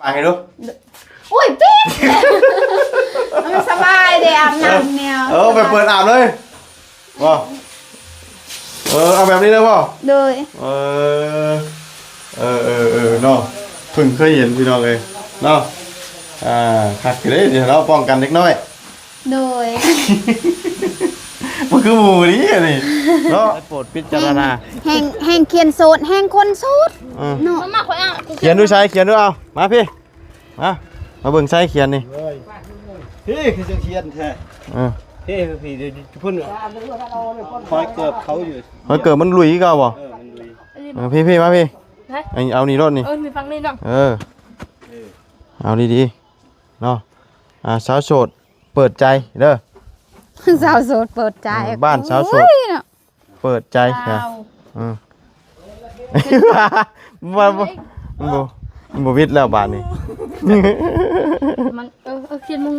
อ่านให้ดูอุ้ยปิ๊บมันสบายเดี๋ยวอาบน้ำเนี่ยไปเปิดอาบเลยว้าเอาแบบนี้เลยป่ะโดยเนาะเพิ่งเคยเห็นพี่น้องเลยเนาะขัดกันเลยเดี๋ยวเราป้องกันเล็กน้อยโดยมันคือหมูนี่นี่เนาะโปรดพิจารณาแห่งเขียนโสดแห่งคนโสดเนาะมาค่อยอ่ะเขียนดูใช้เขียนดูเอามาพี่มาเบิ่งใช้เขียนนี่พี่คือจะเขียนแท้พี่เดี๋ยวพุ่นคอยเกือบเขาอยู่เกิดมันลุยก็บ่พี่มาพี่เอานี่รถนี่มีฟังนี่น้องเอาดีๆเนาะสาวโสดเปิดใจเด้อสาวโสดเปิดใจบ้านสาวโสดเปิดใจค่ะมันบ่วิทย์แล้วบ้านนี่มันเขียนมึง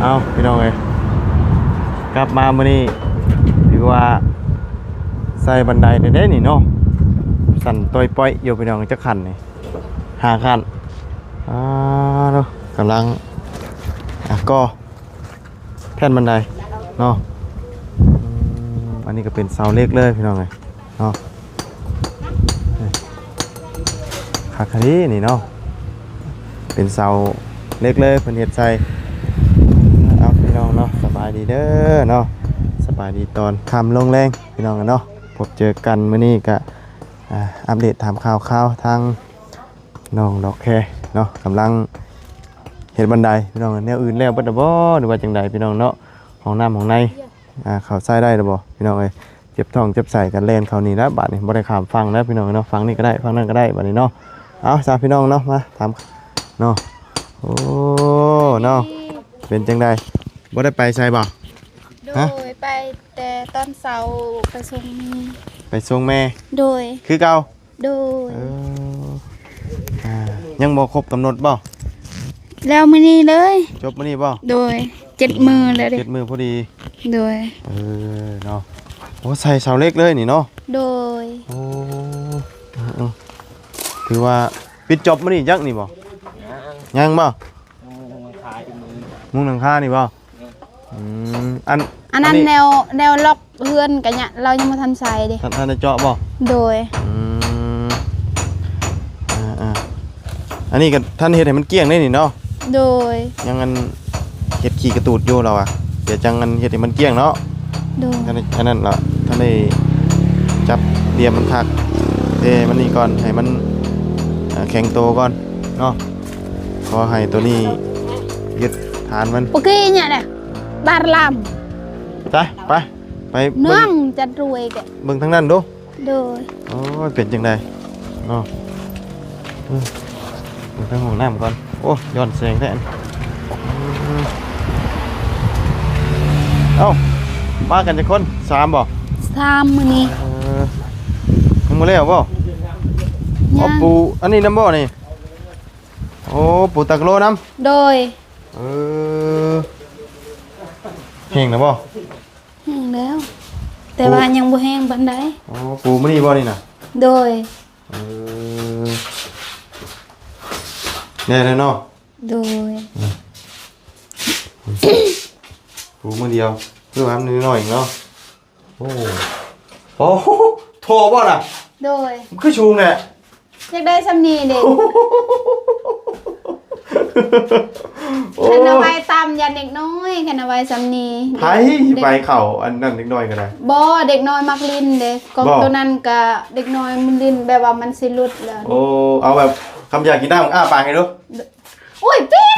เอาพี่น้องเอ้ยกลับมามื้อนี้ถือว่าใส่บันไดได้นี่เนาะสั่นต้อยป้อยอยู่พี่น้องจะขันนี่5ขั้นเนาะกำลังก็แท่นบันไดเนาะอันนี้ก็เป็นเสาเล็กเลยพี่น้องเอ้ยเนาะขาคดีนี่เนาะเป็นเสาเล็กเลยเพิ่นเฮ็ดใส่พี่น้องเนาะสบายดีเด้อเนาะสบายดีตอนค่ำลงแรงพี่น้องกันเนาะพบเจอกันมื้อนี้ก็อัปเดตถามข่าวทางน้องดอกแคเนาะกำลังเห็นบันไดพี่น้องแนวอื่นแล้วบ่ได้บ่หรือว่าจังใดพี่น้องเนาะห้องน้ำห้องในเข้าใส่ได้หรือบ่พี่น้องเอ้ยเจ็บท้องเจ็บไส้กันแล่นเข้านี่แล้วบัดนี้บ่ได้ข้ามฟังแล้วพี่น้องเนาะฟังนี่ก็ได้ฟังนั่นก็ได้บัดนี้เนาะเอาจ้าพี่น้องเนาะมาถามเนาะโอ้เนาะเป็นจังใดบ่ได้ไปใส่บ่โดยไปแต่ตอนเสาร์ไปส่งแม่โดยคือเก่าโดยยังบ่ครบกำหนดบ่แล้วมื้อนี้เลยจบมื้อนี้บ่โดย7 มื้อแล้วเด้7 มื้อพอดีโดยเนาะโอ้ใส่เสาเล็กเลยนี่เนาะโดยโอ้ถือว่าปิดจบมื้อนี้จักนี่บ่ยังบ่มุงหลังคานี่บ่อันนั้นแนวล็อกเฮือนกันเนี่ยเรายังมาทันใส่ดิท่านได้เจาะบ่โดยอันนี้ก็ท่านเฮ็ดให้มันเกลี้ยงได้นี่เนาะโดยยังงันเฮ็ดขี้กระตูดอยู่เราเดี๋ยวจังงันเฮ็ดให้มันเกลี้ยงเนาะโดยอันนั้นล่ะท่านได้จับเดียมมันคักมันนี่ก่อนให้มันแข็งโตก่อนเนาะพอให้ตัวนี้ยึดฐานมันโอเคเนี่ยแหละบาร์ลามไปเนื่องจะรวยแกเบิ่งทางนั้นดูโดยโอ้ยเป็นจังไดเนาะเบิ่งทางห้องน้ำก่อนโอ้ย้อนแสงแท้มากันจักคน3บ่3มื้อนี้ยังบ่แล้วบ่ปูอันนี้น้ำบ่นี่โอ้ปูตะกโลน้ำโดยแห้งนะบ่แห้งแล้วแต่ว่ายังบ่แห้งปานใดปูมื้อนี้บ่นี่น่ะโดยแน่เนาะโดยปูมื้อเดียวคือว่ามันน้อยเนาะโอ้โทรบ่ล่ะโดยคือชูงแหละอยากได้ซำนี้เด้คันเอาไว้ตามยันเด็กน้อยคันเอาไว้ซำนี้ไผไปเข้าอันนั้นเด็กน้อยก็ได้บ่เด็กน้อยมักลิ้นเด้กองตัวนั้นก็เด็กน้อยมันลิ้นแบบว่ามันสิหลุดแล้วเอาแบบคำอยากกินน้ำปากให้ดูอุ้ยปิ๊บ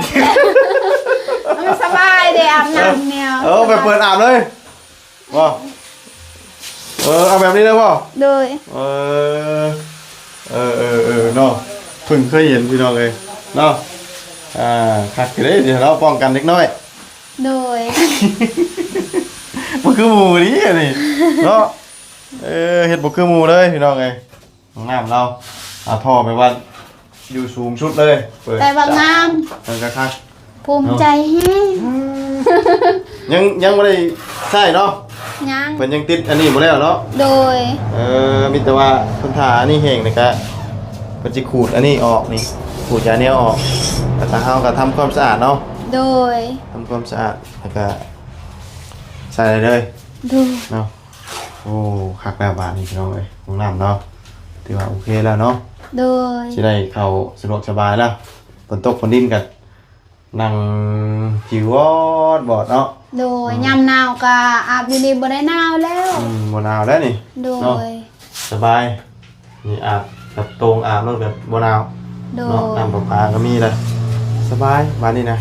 มันสบายเด้อาบน้ำเนี่ยไปเปิดอาบเลยบ่เอาแบบนี้เลยบ่โดยเนาะเพิ่งเคยเห็นพี่น้องเลยเนาะขัดกันเลยเดี๋ยวเราป้องกันเล็กน้อยโดยมันคือหมูนี่เนาะเห็ดบุกคือหมูเลยพี่น้องเลยน้ำเราท่อไปว่า อยู่สูงสุดเลยเปิด แต่ว่างาม กระคัก ภูมิใจแฮง ยังไม่ได้ใช่เนาะ ยัง เพิ่นยังติดอันนี้บ่แล้วเนาะ โดย มีแต่ว่าเพิ่นทาอันนี้แห้งนี่ก็เพิ่นสิขูดอันนี้ออกนี่ขูดยาเนี้ยออกแล้วก็เฮาก็ทำความสะอาดเนาะ โดย ทำความสะอาดแล้วก็ใส่เลย ดู เนาะโอ้คักแล้วบาดนี้พี่น้องเอ้ยห้องน้ำเนาะถือว่าโอเคแล้วเนาะ โดย สิได้เข้าสะดวกสบายแล้วฝนตกฝนดินก็นั่งจิวอดบอดเนาะ โดยยามหนาวก็อาบอยู่นี่บ่ได้หนาวแล้ว บ่หนาวแล้วนี่ โด เนาะ ย สบายนี่อาบแบบตรงอาบแล้วแบบบ่หนาว โด เนาะ ย น้ำประปาก็มีเลยสบายบ้านนี้นะ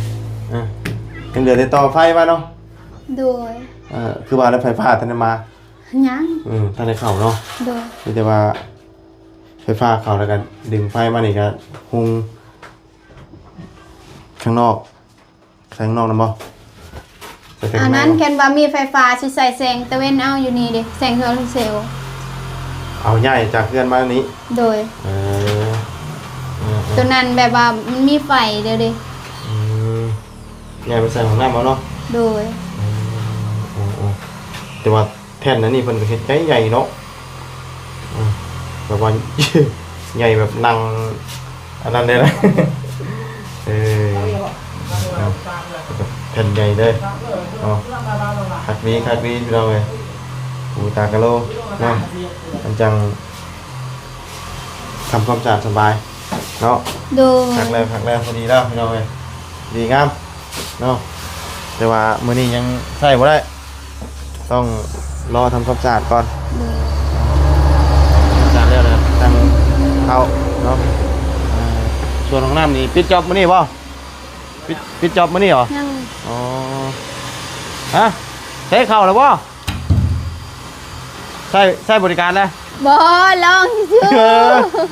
ยังเหลือแต่ต่อไฟมาเนาะ โดย คือว่าแล้วไฟฟ้าท่านได้มา ยัง ท่านได้เข้าเนาะ โดย มีแต่ว่าไฟฟ้าเข้าแล้วกันดึงไฟมานี่ก็หุงข้างนอกใส่ข้างนอกนะบ่ใส่แต่ อั ข้าน งใน นั้น บ่ แค่ว่ามีไฟฟ้าสิใส่แสงตะเวนเอาอยู่นี่เด้แสงโซลาร์เซลล์ เอาใหญ่จากเพื่อนมาอันนี้ โดย เออ ตัวนั้นแบบว่ามันมีไฟเดี๋ยวดิ ใหญ่ไปใส่ของน้ำเอาเนาะ โดย โอ้แต่ว่าแท่นนั้นนี่เพิ่นก็เฮ็ดใหญ่เนาะแบบว่า ใหญ่แบบนั่งอันนั้นเลยนะ แผ่นใหญ่เลยอ๋อคัดวีพี่น้องเลยปูตากะโลเนาะมันจังทำความสะอาดสบายเนาะ โดย คักแล้วพอดีแล้วพี่น้องเลยดีงามเนาะแต่ว่ามื้อนี้ยังใส่บ่ได้ต้องรอทำความสะอาดก่อนสะอาดแล้วนะตั้งเข้าเนาะส่วนของน้ำนี่ปิดจอบมื้อนี้บ่ปิดจอบมื้อนี้เหรอ ยัง อ๋อฮะใช้เข่าแล้วบ่ใช้บริการแล้ว บ่ลองซื่อ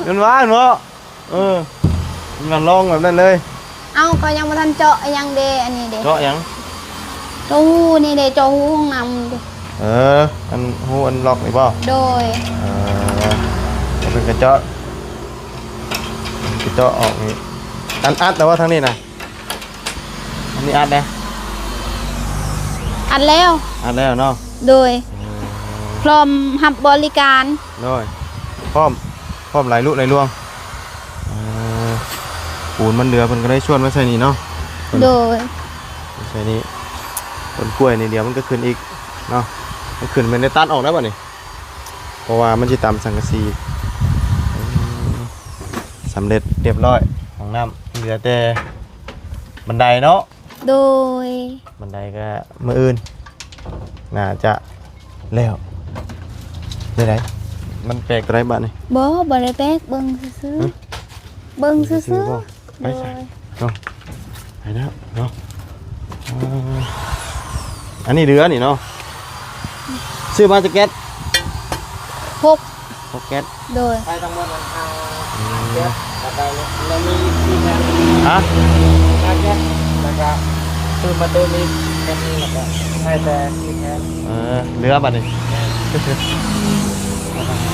เงินว่าเนาะมันลองแบบนั้นเลย เอาก็ยังบ่ทันเจาะยังเดอันนี้เด้ เจาะยัง เจาะหูนี่เด้เจาะหูห้องน้ำเด้ อันหูอันล็อกนี่บ่ โดย จะเป็นกระเจาะออกนี่อัดแต่ว่าทางนี้นะอันนี้อัดนะ อัดแล้ว อัดแล้วเนาะ โดยพร้อมรับบริการ ด้วยพร้อมหลายลุหลายลวงปูนมันเดือเพิ่นก็ได้ชวนมาใส่นี่เนาะ โดย ใช่นี้ต้นกล้วยนี่เดียวมันก็ขึ้นอีกเนาะมันขึ้นเป็นในตัดออกได้ป่ะนี่เพราะว่ามันจะตามสังกะสีสำเร็จเรียบร้อยของน้ำเหลือแต่บันไดเนาะ โดย บันไดก็มืออื่นน่าจะแล้วได้ไหนมันแปลกอะไรบ้างนี่ บ่ได้แป๊กเบิ่งซื่อๆเบิ่งซื่อ บ่ ๆ ไปใส่เนาะไปแล้วเนาะอันนี้เรือนี่เนาะซื้อมาจากแก๊ส พก พกแก๊ส โดย ไปทางบ้านเดี๋ยวแล้วก็เรามีทีมงาน ฮะ งานแค่แล้วก็คือมาตัวนี้แค่นี้แล้วก็ใช่แต่ทีมงาน เรือบัดนี้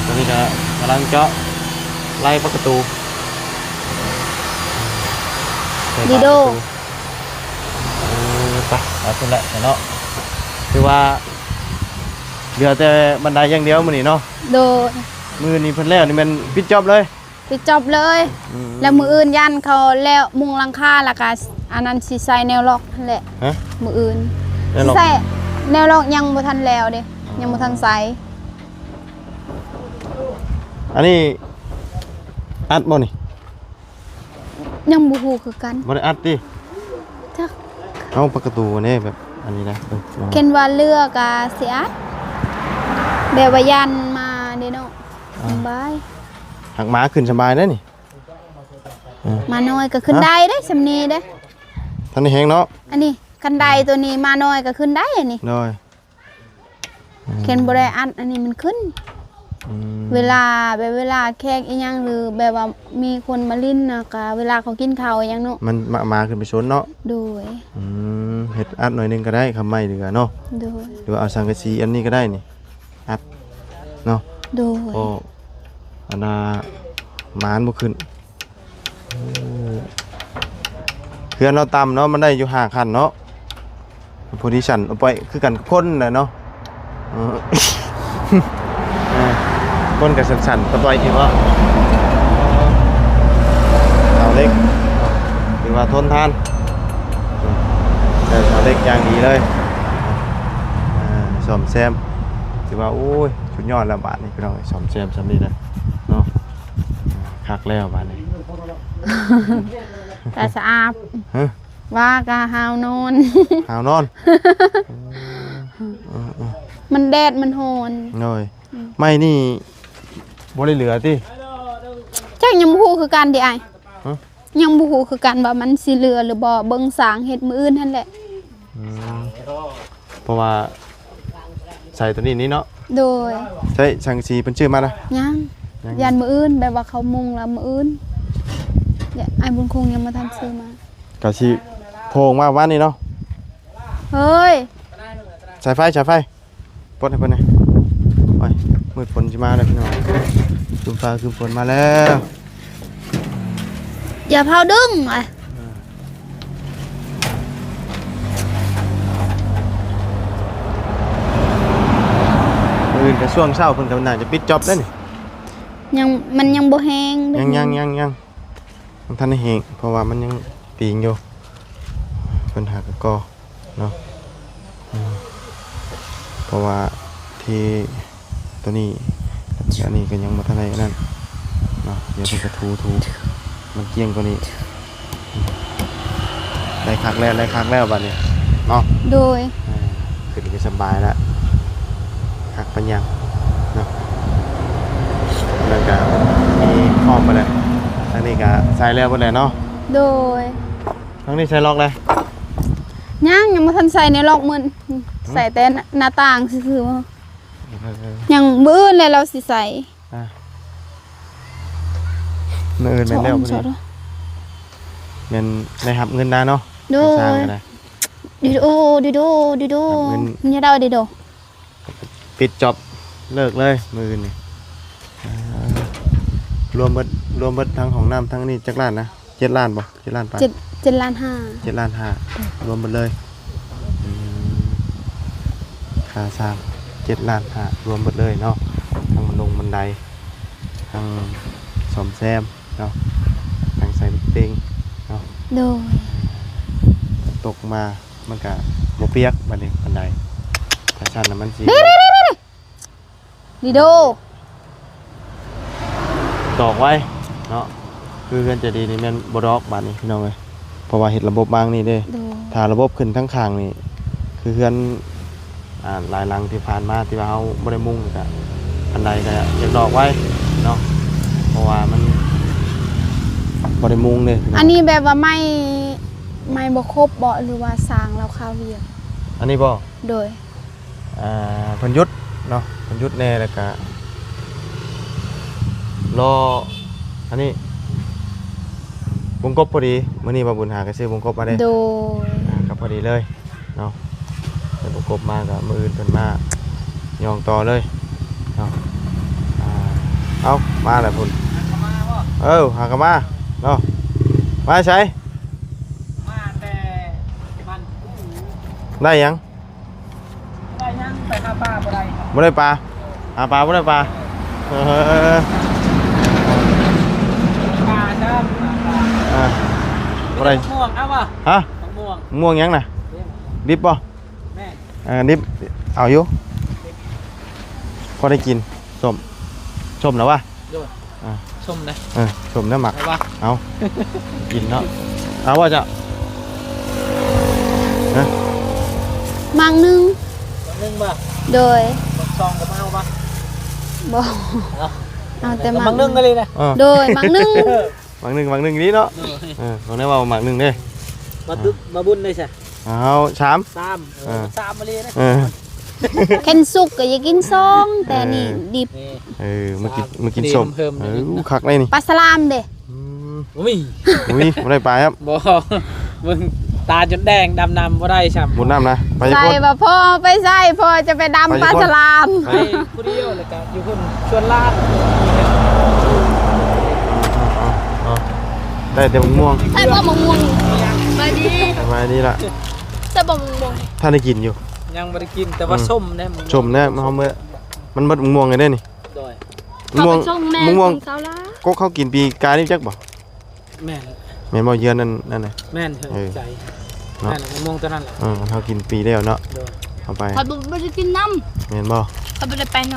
ตอนนี้ก็กำลังเจาะไล่ประตู ดีโด ไปเอาขึ้นละเนาะคือว่าเหลือแต่บันไดอย่างเดียวมื้อนี้เนาะ โดย มื้อนี้เพิ่นแล้วนี่มันปิดจอบเลย ไปจบเลย แล้วมืออื่นยันเขาแล้วมุงหลังคาแล้วก็อันนั้นสิใส่แนวล็อกนั่นแหละ ฮะ มืออื่น แน่นอน ใส่แนวล็อกยังบ่ทันแล้วเด้ยังบ่ทันใส่ อันนี้อัดบ่นี่ ยังบ่ฮู้คือกัน บ่ได้อัดติ จัก เอาประตูนี่แบบอันนี้นะลอง เข็นว่าเรือก็สิอัดแบบว่ายันมาเด้เนาะสบาย หักหมาขึ้นสบายเด้อนี่ มาน้อยก็ขึ้นได้เด้สำนีเด้ ท่านได้แฮงเนาะ อันนี้คันไดตัวนี้มาน้อยก็ขึ้นได้อันนี้ น้อย เข็นบ่ได้อัดอันนี้มันขึ้น อืม เวลาแบบเวลาแขกอีหยังหรือแบบว่ามีคนมาลิ้นนะก็เวลาเขากินข้าวอีหยังเนาะ มันมาขึ้นไปชนเนาะ โดย เฮ็ดอัดหน่อยหนึงก็ได้คำไม่เหลือเนาะ โดย หรือว่าเอาสังกะสีอันนี้ก็ได้นี่อัดเนาะ โดย ก็อันน่ะหมานบ่ขึ้น เพื่อนเราต่ำเนาะมันได้อยู่5คันเนาะโพซิชั่นเอาไปคือกันคนน่ะเนาะคนกับสั่นๆตะไปที่ว่าเสาเล็กถือว่าทนทานแต่เสาเล็กอย่างดีเลยซ่อมแซมถือว่าโอ้ยสุดยอดแล้วบาทนี้พี่น้องซ่อมแซมสำนี้เลยเนาะคักแล้วบาทนี้ แต่สะอาดว่ากะหาวนอน หาวนอน มันแดดมันโหน หน่อยไม่นี่บ่ได้เหลือติ จักยังบ่ฮู้คือกันดิอ้าย ฮะ ยังบ่ฮู้คือกันว่ามันสิเหลือหรือบ่เบิ่งสร้างเฮ็ดมื้ออื่นนั่นแหละ เพราะว่าใส่ตัวนี้นี่เนาะ โดย ใช่ช่างสีเป็นชื่อมานะ ยังยันมื้ออื่นแบบว่าเขามุงแล้วมื้ออื่นอย่าอ้ายบุญคงยังบ่ทันซื้อมา ก็สิโพงมาวันนี้เนาะ เฮ้ย สายไฟปลดให้เพิ่นหน่อยโอ้ยมืดฝนสิมาแล้วพี่น้องคืมฟ้าคืมฝนมาแล้ว อย่าเผาดึงอ่ะ มื้ออื่นก็ช่วงเช้าเพิ่นก็น่าจะปิดจ็อบแล้วนี่ ยังมันยังบ่แห้ง ยังมันทันได้แห้งเพราะว่ามันยังปีงอยู่เพิ่นหากก็เนาะเพราะว่าที่ตัวนี้อันนี้ก็ยังบ่ทันได้นั่นเนาะเดี๋ยวเพิ่นก็ทูมันเกลี้ยงกว่านี้ได้คักแล้วบัดนี้เนาะ โดย ขึ้นก็สบายแล้วคักปัญญังเนาะแล้วก็มีพร้อมไปเลยทั้งนี้ก็ใส่แล้วหมดเลยเนาะ โดย ทั้งนี้ใส่ล็อกเลย ยังบ่ทันใส่ในล็อกมันใส่แต่หน้าต่างซื่อๆว่ายังมื้ออื่นแล้วเราสิใส่ มื้ออื่นเป็นแล้วพอดีเป็นได้หับเงินได้เนาะ โด สร้าง ย ก็ได้ ดิโดนี่เราดิโด ปิดจอบเลิกเลยมื้ออื่นนี่รวมเบิดทั้งของน้ำทั้งนี้จักล้านนะ7 ล้านบ่7 ล้านไป 7 ล้าน 7 ล้าน 5รวมหมดเลยค่าสร้าง7 ล้าน 5รวมหมดเลยเนาะทั้งบันไดทั้งซ่อมแซมเนาะทั้งใส่ลูกเต็งเนาะ โดย ตกมามันก็บ่เปียกบัดนี้บันไดถ้าชั้นน่ะมันสิ ดิโด ตอกไว้เนาะคือเพื่อนจะดีนี่แม่นบ่ดอกบัดนี้พี่น้องเอ้ยเพราะว่าเฮ็ดระบบบางนี่เด้ โดย ถ้าระบบขึ้นทั้งข้างนี่คือเพื่อนหลายหลังที่ผ่านมาที่ว่าเฮาบ่ได้มุ่งก็อันใดก็อยากดอกไว้เนาะเพราะว่ามันบ่ได้มุ่งเด้พี่น้อง อันนี้แบบว่าไม่บ่ครบบ่หรือว่าสร้างแล้วข้าวเวียก อันนี้บ่ โดย เพิ่นหยุดเนาะเพิ่นหยุดแน่แล้วก็รออันนี้วงกบพอดีมื้อนี้บ่บุญหาก็ซื้อวงกบมาเด้ โดย ก็พอดีเลยเนาะเป็นวงกบมาก็มื้ออื่นเพิ่นมายองต่อเลยเนาะเอามาแล้วพุ่นหากนมาเนาะมาใช้ มาแต่มัน ได้ยัง ได้ยังไปหาป้าบ่ได้ บ่ได้ปลาหาปลาบ่ได้ปลาป้าจ้าบ่ได้ ม่วงเอาป่ะ ฮะ ม่วง ม่วงยังน่ะดิบบ่ แม่ ดิบเอาอยู่พอได้กินส้มแล้ววะ โดดชมนะ ส้มเนื้อหมัก เอาป่ะ เอากินเนาะเอาว่าจะนะ มังนึง นึงป่ะ โดย ซองกับเอาป่ะ บ่เอาแต่มั มังนึ่งกันเลยนะ โดยมังนึง หมักหนึ่งนี้เนาะตรงนี้ว่าหมักหนึ่งเด้ มาบุญเลยใช่ เอาชาม สามมาเลยนะ เข็นสุกก็อย่ากินซองแต่นี่ดิบ มากินส้มคักเลยนี่ ปลาสลามเด้ อุ้ย ไม่ได้ปลาครับ บ่มึงตาจนแดงดำบ่ได้ช่ำ บุญน้ำนะไป ใส่ พุ่น บ่พอไปใส่พอจะไปดำปลาสลาม ไปผู้เดียวเลยกันอยู่คนชวนลาด ได้แต่มะม่วง ใส่บ่มะม่วงไปดี สบายดีละ ใส่บ่มะม่วง ท่านได้กินอยู่ ยังไม่ได้กินแต่ว่าส้มเนี่ย ชมนะมันเมื่อมันมะม่วงไงได้นี่ โดย มะม่วงมะม่วง เสาละ ก็เขากินปีกายนี่จักบ่ แม่น แม่นบ่เยือนนั่นน่ะ แม่นเถอะใจ เนาะ แม่นมะม่วงตัวนั้นแหละ เขากินปีแล้วเนาะ โดย เอาไป เขาบ่ได้กินน้ แม่นบ่ ำเขาบ่ได้ไปน้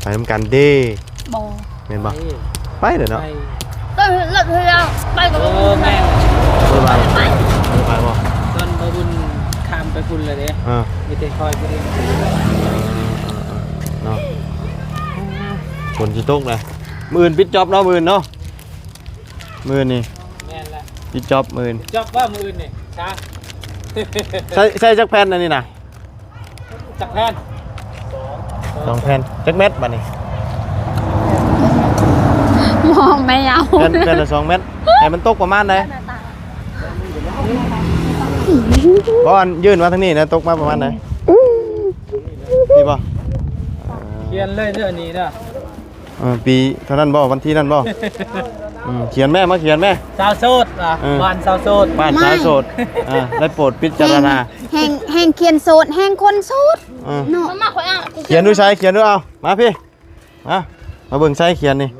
ไปนำกันเด้ ำบ่ แม่นบ่ไปเด้อเนาะ ไป ต้นเลิกเฮาไปกับ แม่น ไปไปไปบ่ ต้นบะบุญข้ามไปคุณเลยเด้ เออ มีแต่คอยไปเอง เนาะฝนสิตกเลยมื้ออื่นปิดจ็อบเนาะมื้ออื่นเนาะมื้อนี่ แม่นละ ปิดจ็อบมื้ออื่น จบว่ามืออื่นนี่ช้า ใส่จักแผ่นอันนี้น่ะ จักแพน 2แผ่นจักเม็ดบัดนี้ มองไม่เอา แผ่นละ2เม็ดให้มันตกประมาณใดบ่อันยื่นมาทางนี้นะตกมาประมาณไหนพี่บ่ เขียนเลยเด้อนี่เด้อ ปีเท่านั้นบ่วันที่นั้นบ่เขียนแม่มาเขียนแม่ สาวโสดอ่ะบ้านสาวโสด บ้านสาวโสดได้โปรดพิจารณา แห่งเขียนโสดแห่งคนโสดเนาะมาข่อยอ่ะ เขียนด้วยใช้เขียนด้วยเอามาพี่มาเบิ่งใช้เขียนนี่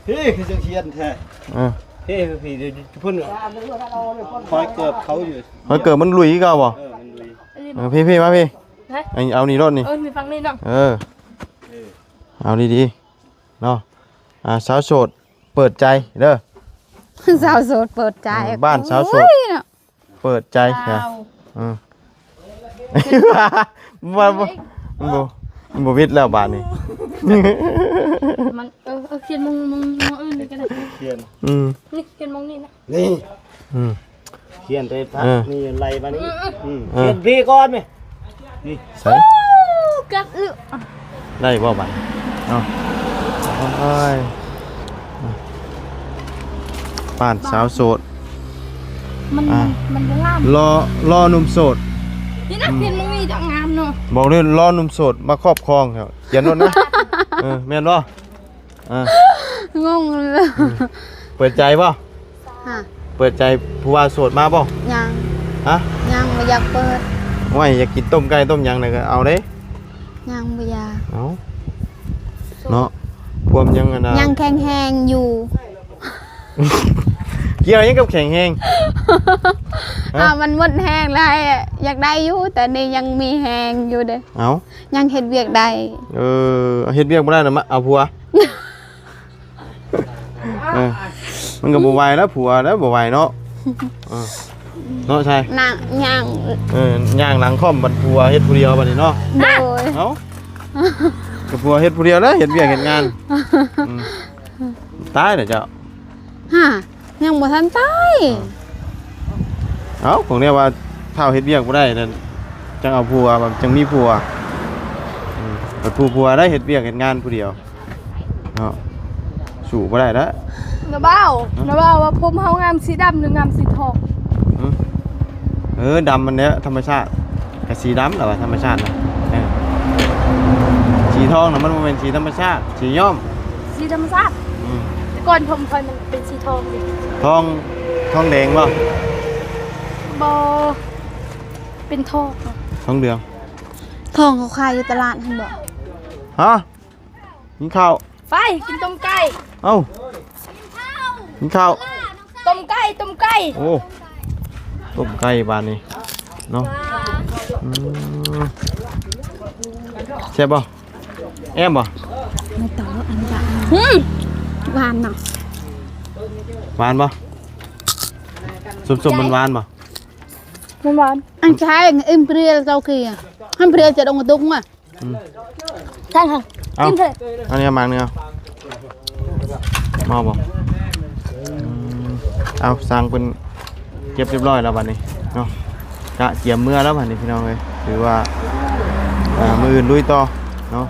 พี่คือจะเชียนแท้พี่คือพี่เดี๋ยวจะพูดคอยเกือบเขาอยู่ มันเกิดมันลุยก็บ่ มันลุย พี่มาพี่เอานี่รถนี่ มีฟังนี่เนาะ เอาดีๆเนาะสาวโสดเปิดใจเด้อ สาวโสดเปิดใจ บ้านสาวโสดเปิดใจค่ะมันบ่วิดแล้วบ้านนี่ มันเขียนมงอื่นก็ได้ เขียน นี่เขียนมงนี่นะ นี่เขียนไปพักนี่ไล่มานี่ เขี เขี ย ย น นพี่ก่อนไหมนี่ ใส่ กัดอึ ได้บ่บ้านเนาะบ้านสาวโสด มันงาม รอหนุ่มโสด นี่นะเขียนมงนี่จะงามเนาะ บอกเลยรอหนุ่มโสดมาครอบครองครับเขียนโน่นนะแม่นบ่งงเลย เปิดใจบ่เปิดใจผู้ว่าโสดมาบ่ ยัง ฮะ ยังไม่อยากเปิด ว่าอยากกินต้มไก่ต้มหยังน่ะก็เอาเด้ ยังไม่อยาก เอาเนาะพวมยังนะ ยังแข็งแหงอยู่ เกี่ยวยังกับแข็งแฮง มันหมดแหงแล้วอยากได้อยู่แต่นี่ยังมีแหงอยู่เด้ เอา ยังเห็นเวียกได้ เฮ็ดเวียกบ่ได้น่ะมาเอาผัวมันก็บ่ไหวแล้วผัวแล้วบ่ไหวเนาะเนาะใช่ นางย่าง ย่างหลังค่อมบัดผัวเฮ็ดผู้เดียวบัดนี้เนาะ โดย เอ้ากับผัวเฮ็ดผู้เดียวแล้วเฮ็ดเวียกเฮ็ดงานตายเด้อเจ้า ฮะยังบ่ทันตาย เอ้าของเนี่ยว่าเท่าเฮ็ดเวียกบ่ได้นั่นจังเอาผัวแบบจังมีผัวบัดผัวได้เฮ็ดเวียกเฮ็ดงานผู้เดียวเนาะสู้บ่ได้แล้ว นะเบ้าว่าผมเฮางามสีดำหรืองามสีทอง ดำมันเนี้ยธรรมชาติกับสีดำเหรอวะธรรมชาตินะสีทองนะมันเป็นสีธรรมชาติสีย่อม สีธรรมชาติแต่ก่อนผมเคยมันเป็นสีทองดิ ทองแดงป่ะ บ่เป็นทอง ทองเหลือง ทองเขาขายอยู่ตลาดหั่นบ่ ฮะกินข้าว ไปกินต้มไก่ เอ้ากินข้าว ต้มไก่ โอ้ต้มไก่บ้านนี้เนาะใช่ป่ะแอมป่ะ ไม่ต่ออันบะหวานเนาะ หวานป่ะสมมันหวานป่ะ มันหวานอันใช้อิมเปรียลเจ้ากี้อ่ะอิมเปรียลจะดงกระดุกมั้ยใช่ค่ะ เอาอันนี้มาเนื้อมาป่ะเอาสั่งเป็นเก็บเรียบร้อยแล้วบัดนี้เนาะกะเกี่ยมเมื่อแล้วบัดนี้พี่น้องเลยหรือว่ามืออื่นลุยต่อเนาะ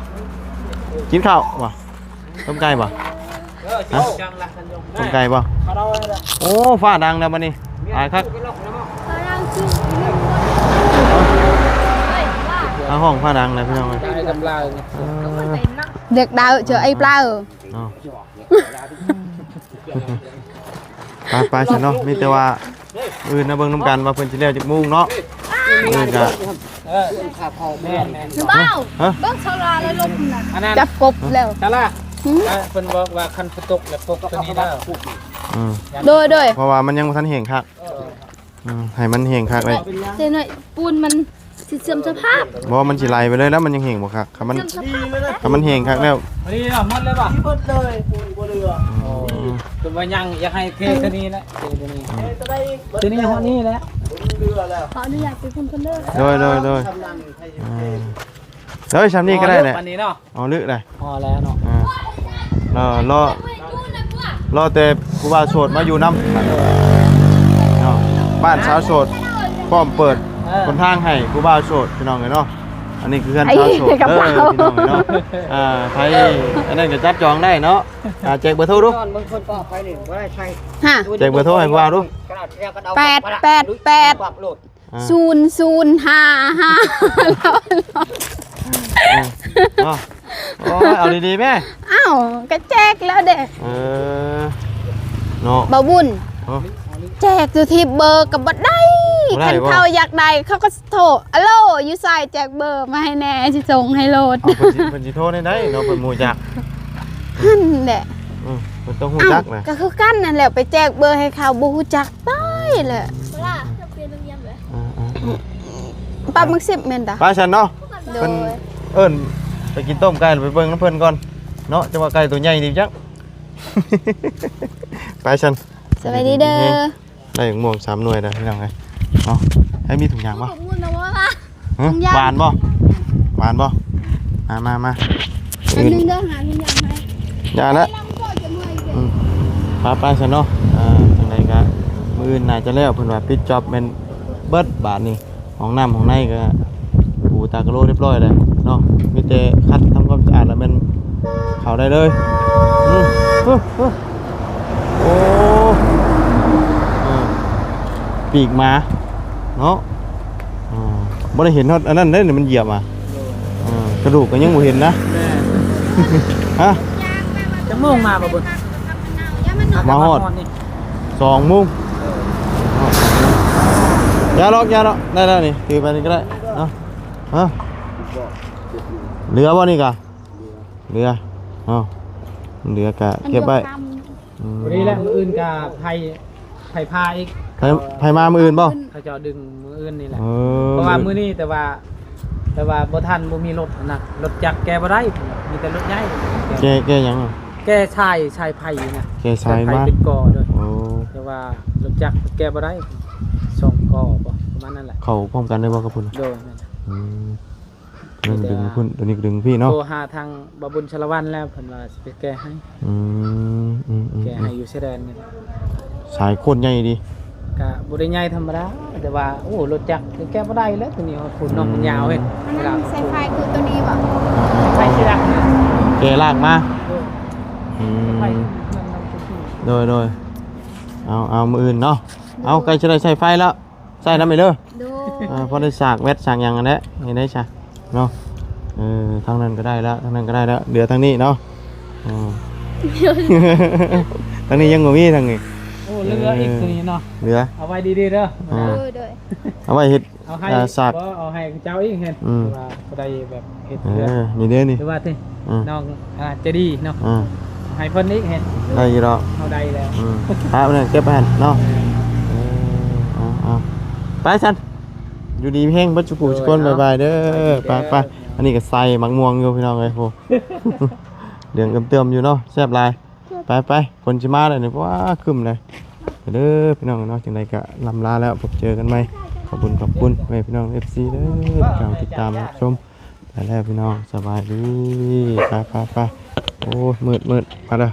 กินข้าววะต้มไก่ป่ะฮะต้มไก่ป่ะโอ้ฟ้าดังแล้วบัดนี้ตายครับห้องฟ้าดังแล้วพี่น้องเลย เด็กดาวเจอไอ้ปลา ไปฉันเนาะมีแต่ว่าอื่นนะเบิ่งน้ำกันว่าเพิ่นสิแล้วจักโมงเนาะอื่นก็ แม่น หรือเปล่า ฮะ เบิ่งชาวลาเลยลมน่ะ อันนั้น จับกบแล้ว ตาล่ะ หืม เพิ่นบอกว่าคันฝนตกแล้วตกตัวนี้ได้ อืม โดย เพราะว่ามันยังบ่ทันแห้งคักให้มันแห้งคักเลย เดี๋ยวหน่อยปูนมันสิเสื่อมสภาพ บ่มันสิไหลไปเลยแล้วมันยังแห้งบ่คักถ้ามัน เสื่อมสภาพ ถ้ามันแห้งคักแล้ว วันนี้หมดเลยป่ะ เบิดเลยปูนบ่เรือ ตัวว่ายังอยากให้เทตัวนี้แหละตัวนี้ จะได้ ตัวนี้ห้องนี้แหละ เรือแล้ว ขออนุญาตเป็นคนเด้อ โดย ทำนั่นใครจะ เฮ้ยชำนี้ก็ได้แหละ วันนี้เนาะ เอาลึกได้ พอแล้วเนาะ รอแต่ผู้ว่าโสดมาอยู่นำเนาะบ้านสาวโสดพร้อมเปิดคนทางให้ผู้ว่าโสดพี่น้องเอ้ยเนาะอันนี้คือเพื่อนสาวโสดพี่น้องเอ้ยเนาะใครอันนั้นก็จับจองได้เนาะแจกเบอร์โทรดู บางคนก็ไปหนึ่งก็ได้ใช่ ฮะ แจกเบอร์โทรให้ผู้ว่าดู กระดาษเรียกกระดาษ 888 ปรับโหลด 0055 เนาะโอ้ยเอาดีๆแม่ อ้าวก็แจกแล้วเด้ เนาะ บ่บุญ เออ แจกอยู่ที่เบอร์กับบ่ได้ บ่ได้ คัน บ่ เขาอยากได้เขาก็โทรอะโลอยู่ใส่แจกเบอร์มาให้แน่สิส่งให้โหลด เอาเพิ่นสิโทรได้เนาะเพิ่นหมู่จัก นั่นแหละ เพิ่นต้องฮู้ เอ้า จักนะ ก็คือกันนั่นแหละไปแจกเบอร์ให้เขาบ่ฮู้จักได้แหละปรับมึง10แม่นตา ไปฉันเนาะ โด เพิ่น ย เอิ้นไปกินต้มไก่แล้วไปเบิ่งน้ำเพิ่นก่อนเนาะจังว่าไก่ตัวใหญ่ดีจัง ไปฉัน สวัสดีเด้อ ได้หม่วง3หน่วยแล้วพี่น้องเอ้ยเนาะให้มีถุงยางบ่ ขอบคุณนะว่า ฮะ ถุงยาง หวานบ่หวานบ่มา อันนึงเด้อหาทุกอย่างให้ อย่าละ ลำก็จะเมื่อยเด้ อืมไปฉันเนาะจังไดก็มื้ออื่นน่าจะแล้วเพิ่นว่าปิดจ็อบแม่นเบิดบาทนี่ห้องน้ำห้องในก็ปูตากะโลเรียบร้อยแล้วเนาะมีแต่คัดทำความสะอาดแล้วแม่นเข้าได้เลยโอ้ปีกหมาเนาะบ่ได้เห็นฮอดอันนั้นเด้นี่มันเหยียบอ่ะกระดูกก็ยังบ่เห็นนะฮะ จะมุ่งมาบ่บุญ มาฮอด นี่ 2 โมงอย่าหรอกได้แล้วนี่ถือไปนี่ก็ได้เนาะฮะเหลือบ่นี่กะเหลือเหลือกะเก็บไว้ วันนี้แหละมืออื่นกับไผ่พาอีก ไผมามื้ออื่นบ่ เขาจะดึงมืออื่นนี่แหละ เออ เพราะว่ามื้อนี้แต่ว่าบ่ทันบ่มีรถนะรถจักรแกบ่ได้มีแต่รถใหญ่ แกหยัง แกชายไผ่นะ แกสาย ไผ่ มา เป็นกอด้วย โอ้ แต่ว่ารถจักรแกบ่ได้2กอบ่ประมาณนั้นแหละ เข้าพร้อมกันได้บ่กับพุ่น โดยนั่นแหละ นึงดึงพุ่นตัวนี้ดึงพี่เนาะ โทรหาทางบบุญชลวันแล้วเพิ่นว่าสิไปแก้ให้ แก้ให้อยู่ชายแดนนี่ สายโคตรใหญ่ดี ก็บ่ได้ใหญ่ธรรมดาแต่ว่าโอ้รถจักรแก้บ่ได้แล้วตัวนี้ฝุ่นน้องมันยาวเฮ็ด อันนั้นใส่ไฟคือตัวนี้บ่ ไฟสิรักนะ แกลากมาอื ไฟ ม มันนำขึ้น โดยเอามื้ออื่นเนาะเอาใกล้จะได้ใช้ไฟแล้วใส่น้ำไปเด้อ ดู พอได้สากแวดสากหยังอันนี้ให้ได้จ้ะเนาะทางนั้นก็ได้แล้วทางนั้นก็ได้แล้วเดี๋ยวทางนี้เนาะทางนี้ยังบ่มีทางนี้ โอ้เรืออีกตัวนี้เนาะ เหลือ เอาไว้ดีๆเด้อ โดย เอาไว้เฮ็ด เอาให้ สาก บ่เอาให้เจ้าอีกเห็น อืม ว่าบ่ได้แบบเฮ็ดเรือ นี่เด้อนี่ หรือว่าที่ อืม น้องจะดีเนาะให้เพิ่นอีกเห็น ได้อยู่ดอก เอาได้แล้ว ครับเนี่ยเก็บไปหั่นเนาะเอาไปซั่นอยู่ดีเพ่งบัดจุกุทุกคนบ๊ายบายเด้อไปอันนี้ก็ใส่มักม่วงอยู่พี่น้องเอ้ยโหเดืองเติมๆอยู่เนาะแซ่บหลายไปคนสิมาแล้วนี่ว้าคึมเลยเด้อพี่น้องเนาะจังไดก็ลำลาแล้วพบเจอกันใหม่ขอบคุณแม่พี่น้อง FC เด้อที่ติดตามรับชมไปแล้วพี่น้องสบายดีไปโอ้มืดมาเด้อ